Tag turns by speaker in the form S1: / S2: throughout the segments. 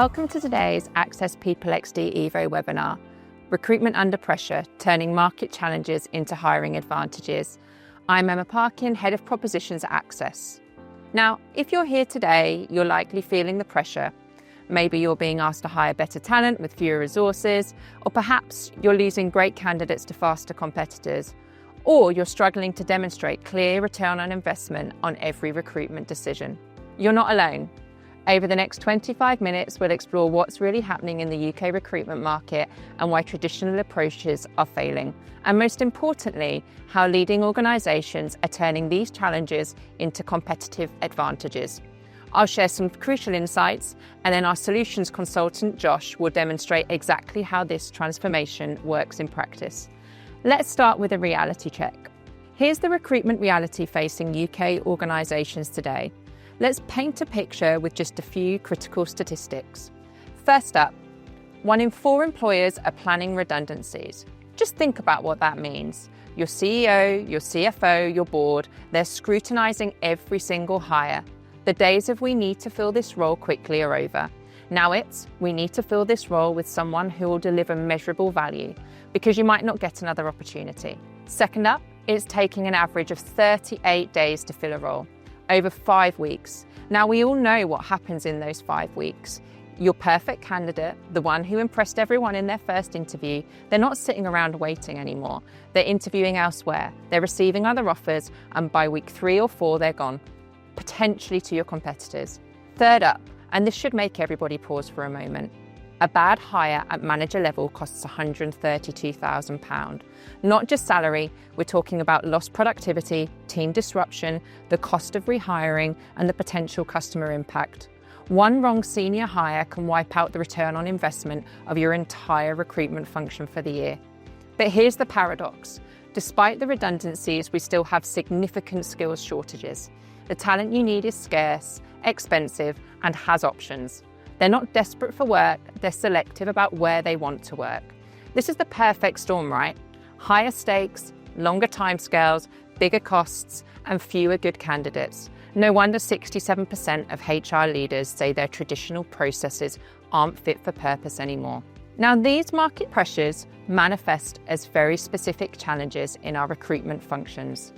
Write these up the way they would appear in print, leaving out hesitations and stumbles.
S1: Welcome to today's Access PeopleXD Evo webinar, Recruitment Under Pressure, Turning Market Challenges into Hiring Advantages. I'm Emma Parkin, Head of Propositions at Access. Now, if you're here today, you're likely feeling the pressure. Maybe you're being asked to hire better talent with fewer resources, or perhaps you're losing great candidates to faster competitors, or you're struggling to demonstrate clear return on investment on every recruitment decision. You're not alone. Over the next 25 minutes, we'll explore what's really happening in the UK recruitment market and why traditional approaches are failing. And most importantly, how leading organisations are turning these challenges into competitive advantages. I'll share some crucial insights, and then our solutions consultant, Josh, will demonstrate exactly how this transformation works in practice. Let's start with a reality check. Here's the recruitment reality facing UK organisations today. Let's paint a picture with just a few critical statistics. First up, 1 in 4 employers are planning redundancies. Just think about what that means. Your CEO, your CFO, your board, they're scrutinising every single hire. The days of we need to fill this role quickly are over. Now it's, we need to fill this role with someone who will deliver measurable value, because you might not get another opportunity. Second up, it's taking an average of 38 days to fill a role. Over 5 weeks. Now we all know what happens in those 5 weeks. Your perfect candidate, the one who impressed everyone in their first interview, they're not sitting around waiting anymore. They're interviewing elsewhere, they're receiving other offers, and by week 3 or 4, they're gone, potentially to your competitors. Third up, and this should make everybody pause for a moment, a bad hire at manager level costs £132,000. Not just salary, we're talking about lost productivity, team disruption, the cost of rehiring, and the potential customer impact. One wrong senior hire can wipe out the return on investment of your entire recruitment function for the year. But here's the paradox. Despite the redundancies, we still have significant skills shortages. The talent you need is scarce, expensive, and has options. They're not desperate for work, they're selective about where they want to work. This is the perfect storm, right? Higher stakes, longer timescales, bigger costs, and fewer good candidates. No wonder 67% of HR leaders say their traditional processes aren't fit for purpose anymore. Now, these market pressures manifest as very specific challenges in our recruitment functions.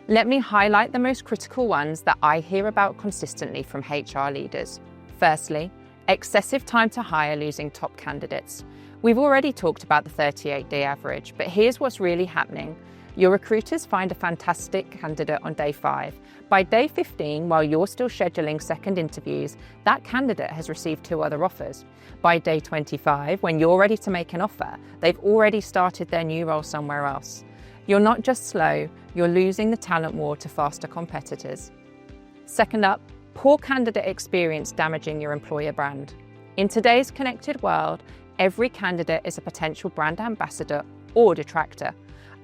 S1: Let me highlight the most critical ones that I hear about consistently from HR leaders. Firstly, excessive time to hire losing top candidates. We've already talked about the 38-day average, but here's what's really happening. Your recruiters find a fantastic candidate on day 5. By day 15, while you're still scheduling second interviews, that candidate has received 2 other offers. By day 25, when you're ready to make an offer, they've already started their new role somewhere else. You're not just slow, you're losing the talent war to faster competitors. Second up, poor candidate experience damaging your employer brand. In today's connected world, every candidate is a potential brand ambassador or detractor.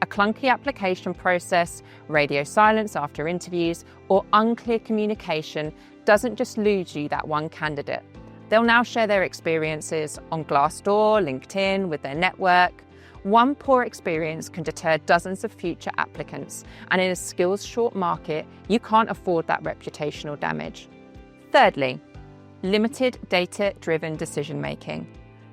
S1: A clunky application process, radio silence after interviews, or unclear communication doesn't just lose you that one candidate. They'll now share their experiences on Glassdoor, LinkedIn, with their network. One poor experience can deter dozens of future applicants, and in a skills-short market, you can't afford that reputational damage. Thirdly, limited data-driven decision-making.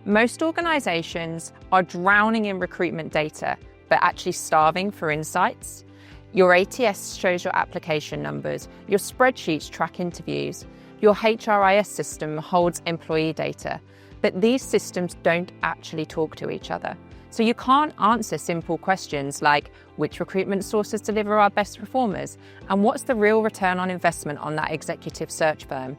S1: Most organisations are drowning in recruitment data, but actually starving for insights. Your ATS shows your application numbers, your spreadsheets track interviews, your HRIS system holds employee data, but these systems don't actually talk to each other. So you can't answer simple questions like, which recruitment sources deliver our best performers? And what's the real return on investment on that executive search firm?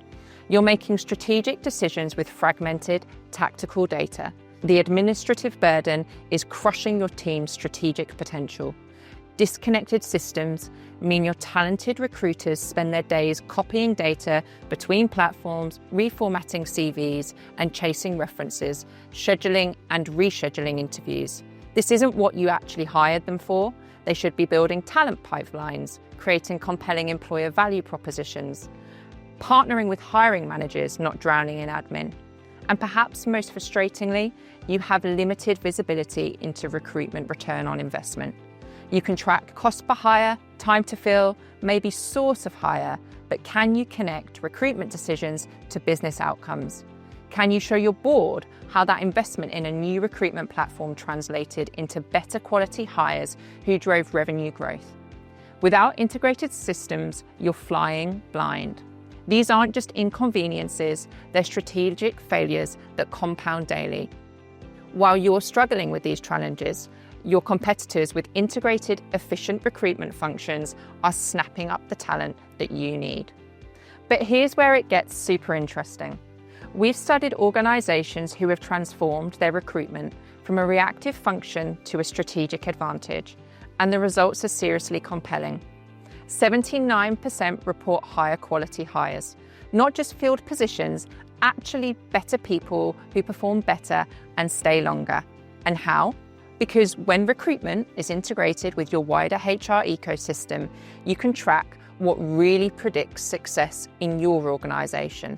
S1: You're making strategic decisions with fragmented, tactical data. The administrative burden is crushing your team's strategic potential. Disconnected systems mean your talented recruiters spend their days copying data between platforms, reformatting CVs, and chasing references, scheduling and rescheduling interviews. This isn't what you actually hired them for. They should be building talent pipelines, creating compelling employer value propositions, partnering with hiring managers, not drowning in admin. And perhaps most frustratingly, you have limited visibility into recruitment return on investment. You can track cost per hire, time to fill, maybe source of hire, but can you connect recruitment decisions to business outcomes? Can you show your board how that investment in a new recruitment platform translated into better quality hires who drove revenue growth? Without integrated systems, you're flying blind. These aren't just inconveniences, they're strategic failures that compound daily. While you're struggling with these challenges, your competitors with integrated, efficient recruitment functions are snapping up the talent that you need. But here's where it gets super interesting. We've studied organisations who have transformed their recruitment from a reactive function to a strategic advantage, and the results are seriously compelling. 79% report higher quality hires, not just filled positions, actually better people who perform better and stay longer. And how? Because when recruitment is integrated with your wider HR ecosystem, you can track what really predicts success in your organisation.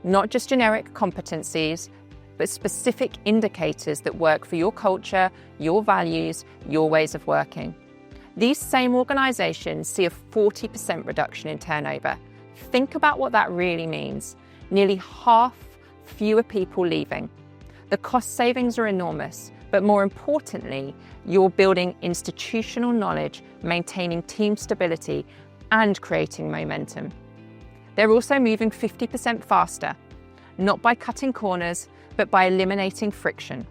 S1: Not just generic competencies, but specific indicators that work for your culture, your values, your ways of working. These same organisations see a 40% reduction in turnover. Think about what that really means. Nearly half fewer people leaving. The cost savings are enormous, but more importantly, you're building institutional knowledge, maintaining team stability, and creating momentum. They're also moving 50% faster, not by cutting corners, but by eliminating friction.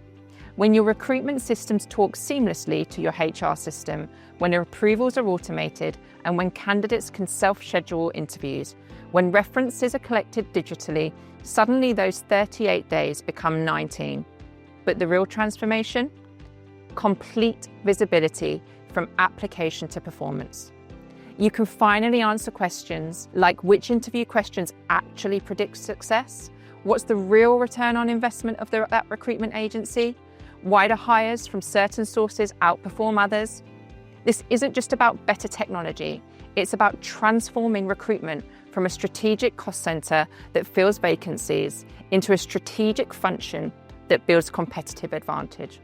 S1: When your recruitment systems talk seamlessly to your HR system, when your approvals are automated, and when candidates can self-schedule interviews, when references are collected digitally, suddenly those 38 days become 19. But the real transformation? Complete visibility from application to performance. You can finally answer questions like which interview questions actually predict success, what's the real return on investment of that recruitment agency, why do hires from certain sources outperform others. This isn't just about better technology, it's about transforming recruitment from a strategic cost centre that fills vacancies into a strategic function that builds competitive advantage.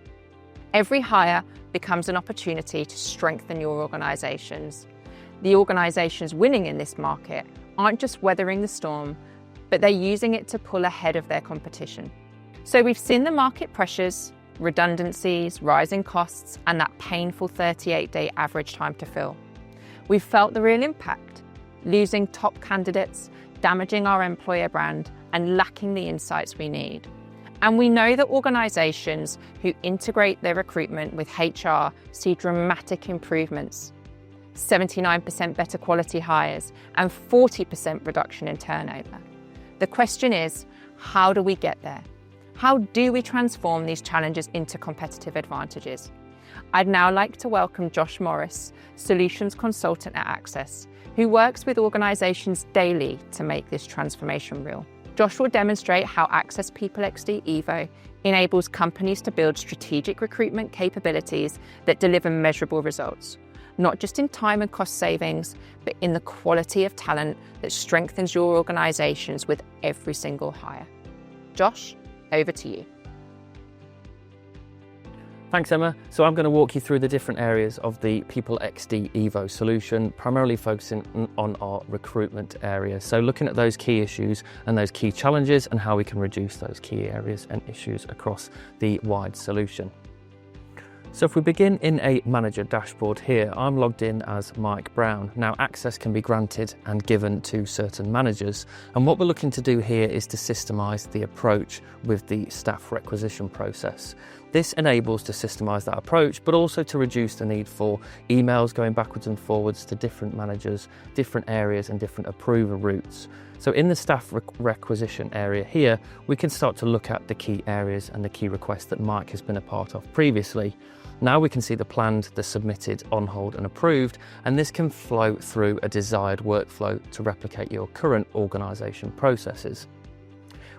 S1: Every hire becomes an opportunity to strengthen your organisations. The organisations winning in this market aren't just weathering the storm, but they're using it to pull ahead of their competition. So we've seen the market pressures, redundancies, rising costs, and that painful 38-day average time to fill. We've felt the real impact, losing top candidates, damaging our employer brand, and lacking the insights we need. And we know that organisations who integrate their recruitment with HR see dramatic improvements. 79% better quality hires and 40% reduction in turnover. The question is, how do we get there? How do we transform these challenges into competitive advantages? I'd now like to welcome Josh Morris, Solutions Consultant at Access, who works with organisations daily to make this transformation real. Josh will demonstrate how Access PeopleXD Evo enables companies to build strategic recruitment capabilities that deliver measurable results, not just in time and cost savings, but in the quality of talent that strengthens your organisations with every single hire. Josh, over to you.
S2: Thanks, Emma. So I'm going to walk you through the different areas of the PeopleXD Evo solution, primarily focusing on our recruitment area. So looking at those key issues and those key challenges and how we can reduce those key areas and issues across the wide solution. So if we begin in a manager dashboard here, I'm logged in as Mike Brown. Now access can be granted and given to certain managers. And what we're looking to do here is to systemise the approach with the staff requisition process. This enables to systemise that approach, but also to reduce the need for emails going backwards and forwards to different managers, different areas and different approval routes. So in the staff requisition area here, we can start to look at the key areas and the key requests that Mike has been a part of previously. Now we can see the planned, the submitted, on hold and approved, and this can flow through a desired workflow to replicate your current organisation processes.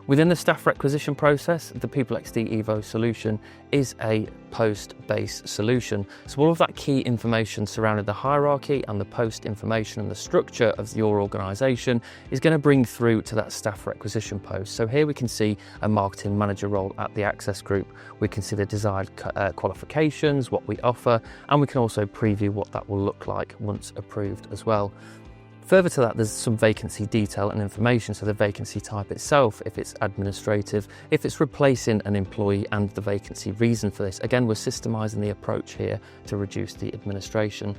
S2: Within the staff requisition process, the PeopleXD Evo solution is a post-based solution. So all of that key information surrounding the hierarchy and the post information and the structure of your organisation is going to bring through to that staff requisition post. So here we can see a marketing manager role at the Access Group. We can see the desired qualifications, what we offer, and we can also preview what that will look like once approved as well. Further to that, there's some vacancy detail and information, so the vacancy type itself, if it's administrative, if it's replacing an employee, and the vacancy reason for this. Again, we're systemising the approach here to reduce the administration.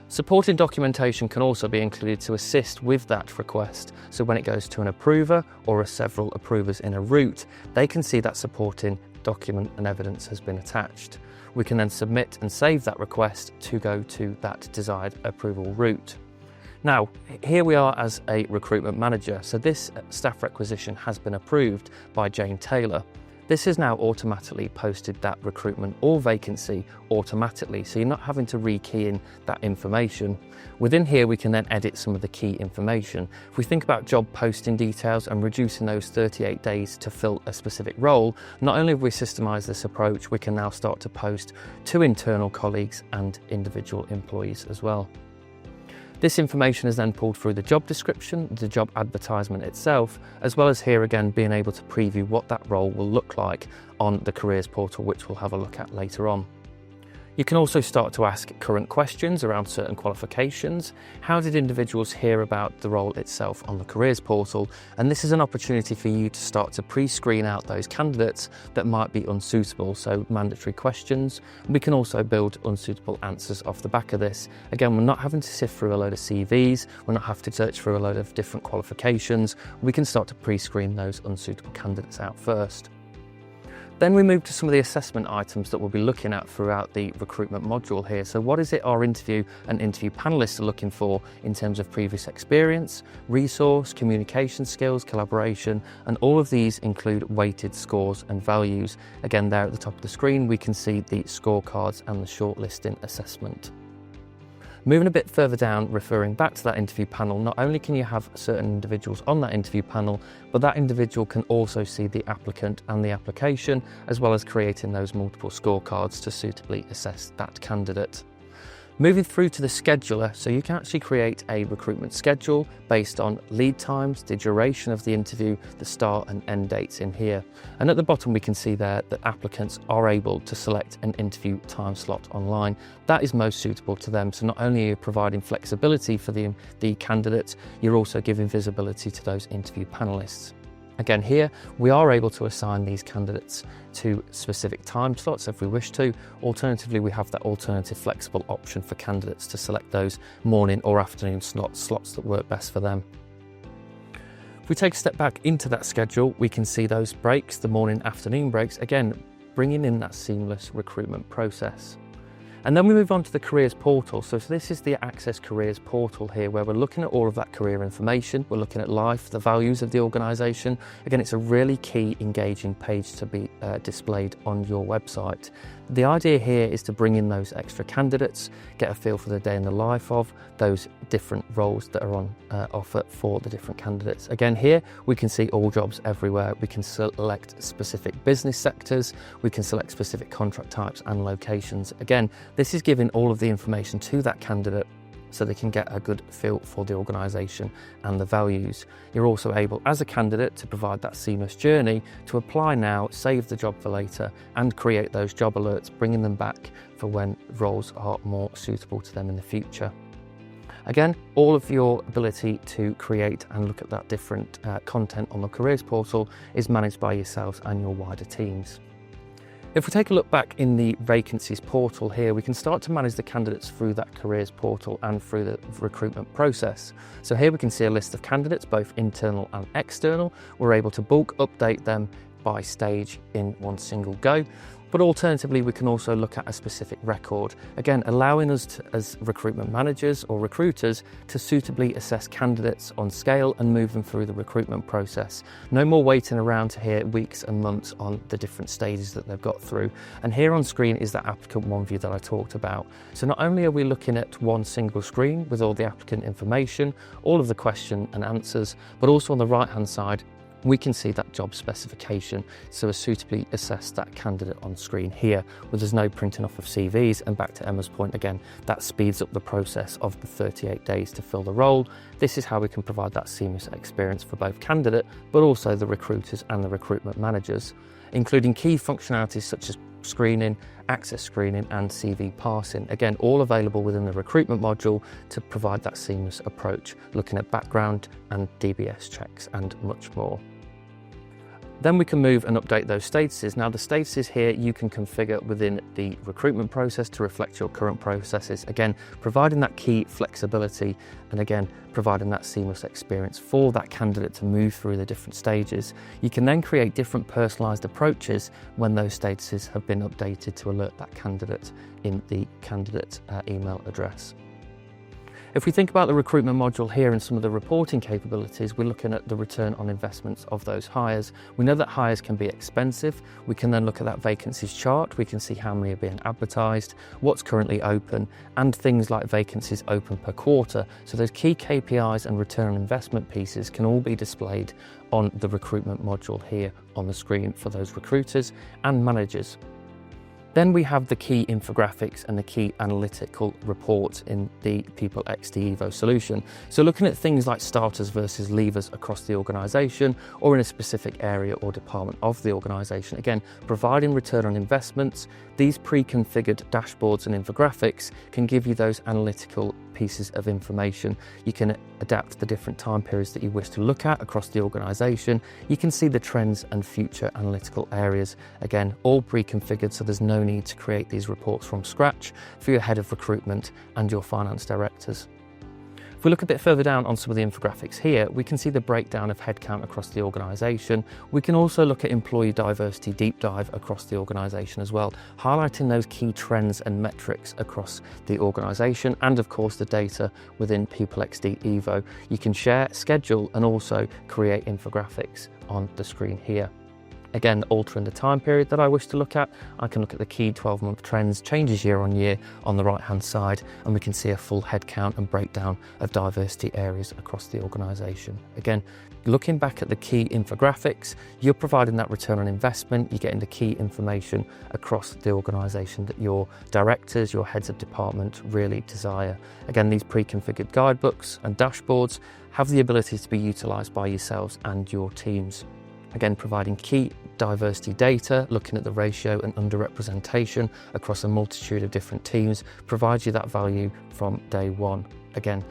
S2: Supporting documentation can also be included to assist with that request. So when it goes to an approver or several approvers in a route, they can see that supporting document and evidence has been attached. We can then submit and save that request to go to that desired approval route. Now, here we are as a recruitment manager. So this staff requisition has been approved by Jane Taylor. This has now automatically posted that recruitment or vacancy automatically, so you're not having to rekey in that information. Within here, we can then edit some of the key information. If we think about job posting details and reducing those 38 days to fill a specific role, not only have we systemised this approach, we can now start to post to internal colleagues and individual employees as well. This information is then pulled through the job description, the job advertisement itself, as well as here again being able to preview what that role will look like on the careers portal, which we'll have a look at later on. You can also start to ask current questions around certain qualifications. How did individuals hear about the role itself on the careers portal? And this is an opportunity for you to start to pre-screen out those candidates that might be unsuitable, so mandatory questions. We can also build unsuitable answers off the back of this. Again, we're not having to sift through a load of CVs, we're not having to search through a load of different qualifications. We can start to pre-screen those unsuitable candidates out first. Then we move to some of the assessment items that we'll be looking at throughout the recruitment module here. So what is it our interview and interview panellists are looking for in terms of previous experience, resource, communication skills, collaboration, and all of these include weighted scores and values. Again, there at the top of the screen, we can see the scorecards and the shortlisting assessment. Moving a bit further down, referring back to that interview panel, not only can you have certain individuals on that interview panel, but that individual can also see the applicant and the application, as well as creating those multiple scorecards to suitably assess that candidate. Moving through to the scheduler, so you can actually create a recruitment schedule based on lead times, the duration of the interview, the start and end dates in here. And at the bottom we can see there that applicants are able to select an interview time slot online. That is most suitable to them. So not only are you providing flexibility for the candidates, you're also giving visibility to those interview panellists. Again, here we are able to assign these candidates to specific time slots if we wish to. Alternatively, we have that alternative flexible option for candidates to select those morning or afternoon slots that work best for them. If we take a step back into that schedule, we can see those breaks, the morning afternoon breaks, again, bringing in that seamless recruitment process. And then we move on to the careers portal. So this is the Access Careers portal here, where we're looking at all of that career information. We're looking at life, the values of the organisation. Again, it's a really key, engaging page to be displayed on your website. The idea here is to bring in those extra candidates, get a feel for the day in the life of those different roles that are on offer for the different candidates. Again, here we can see all jobs everywhere. We can select specific business sectors. We can select specific contract types and locations. Again, this is giving all of the information to that candidate so they can get a good feel for the organisation and the values. You're also able, as a candidate, to provide that seamless journey to apply now, save the job for later, and create those job alerts, bringing them back for when roles are more suitable to them in the future. Again, all of your ability to create and look at that different content on the careers portal is managed by yourselves and your wider teams. If we take a look back in the vacancies portal here, we can start to manage the candidates through that careers portal and through the recruitment process. So here we can see a list of candidates, both internal and external. We're able to bulk update them by stage in one single go. But alternatively, we can also look at a specific record, again, allowing us to, as recruitment managers or recruiters, to suitably assess candidates on scale and move them through the recruitment process. No more waiting around to hear weeks and months on the different stages that they've got through. And here on screen is that applicant one view that I talked about. So not only are we looking at one single screen with all the applicant information, all of the question and answers, but also on the right-hand side, we can see that job specification, so suitably assess that candidate on screen here, where there's no printing off of CVs. And back to Emma's point again, that speeds up the process of the 38 days to fill the role. This is how we can provide that seamless experience for both candidate, but also the recruiters and the recruitment managers, including key functionalities such as screening, access screening and CV parsing. Again, all available within the recruitment module to provide that seamless approach, looking at background and DBS checks and much more. Then we can move and update those statuses. Now the statuses here you can configure within the recruitment process to reflect your current processes. Again, providing that key flexibility and again, providing that seamless experience for that candidate to move through the different stages. You can then create different personalised approaches when those statuses have been updated to alert that candidate in the candidate email address. If we think about the recruitment module here and some of the reporting capabilities, we're looking at the return on investments of those hires. We know that hires can be expensive. We can then look at that vacancies chart. We can see how many are being advertised, what's currently open, and things like vacancies open per quarter. So those key KPIs and return on investment pieces can all be displayed on the recruitment module here on the screen for those recruiters and managers. Then we have the key infographics and the key analytical reports in the PeopleXD Evo solution. So looking at things like starters versus leavers across the organisation or in a specific area or department of the organisation. Again, providing return on investments, these pre-configured dashboards and infographics can give you those analytical pieces of information. You can adapt the different time periods that you wish to look at across the organisation. You can see the trends and future analytical areas. Again, all pre-configured, so there's no need to create these reports from scratch for your head of recruitment and your finance directors. If we look a bit further down on some of the infographics here, we can see the breakdown of headcount across the organisation. We can also look at employee diversity deep dive across the organisation as well, highlighting those key trends and metrics across the organisation and of course the data within PeopleXD Evo. You can share, schedule and also create infographics on the screen here. Again, altering the time period that I wish to look at, I can look at the key 12-month trends, changes year on year on the right-hand side, and we can see a full head count and breakdown of diversity areas across the organisation. Again, looking back at the key infographics, you're providing that return on investment, you're getting the key information across the organisation that your directors, your heads of department really desire. Again, these pre-configured guidebooks and dashboards have the ability to be utilised by yourselves and your teams. Again, providing key diversity data, looking at the ratio and underrepresentation across a multitude of different teams, provides you that value from day one. Again,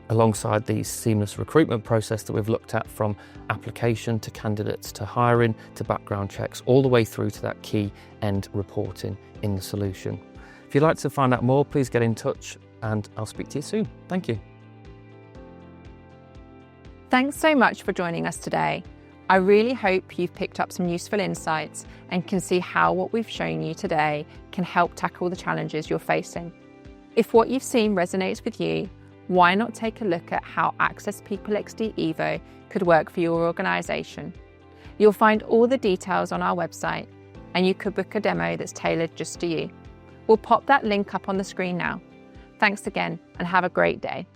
S2: alongside the seamless recruitment process that we've looked at from application to candidates to hiring to background checks, all the way through to that key end reporting in the solution. If you'd like to find out more, please get in touch and I'll speak to you soon. Thank you.
S1: Thanks so much for joining us today. I really hope you've picked up some useful insights and can see how what we've shown you today can help tackle the challenges you're facing. If what you've seen resonates with you, why not take a look at how Access PeopleXD Evo could work for your organisation? You'll find all the details on our website and you could book a demo that's tailored just to you. We'll pop that link up on the screen now. Thanks again and have a great day.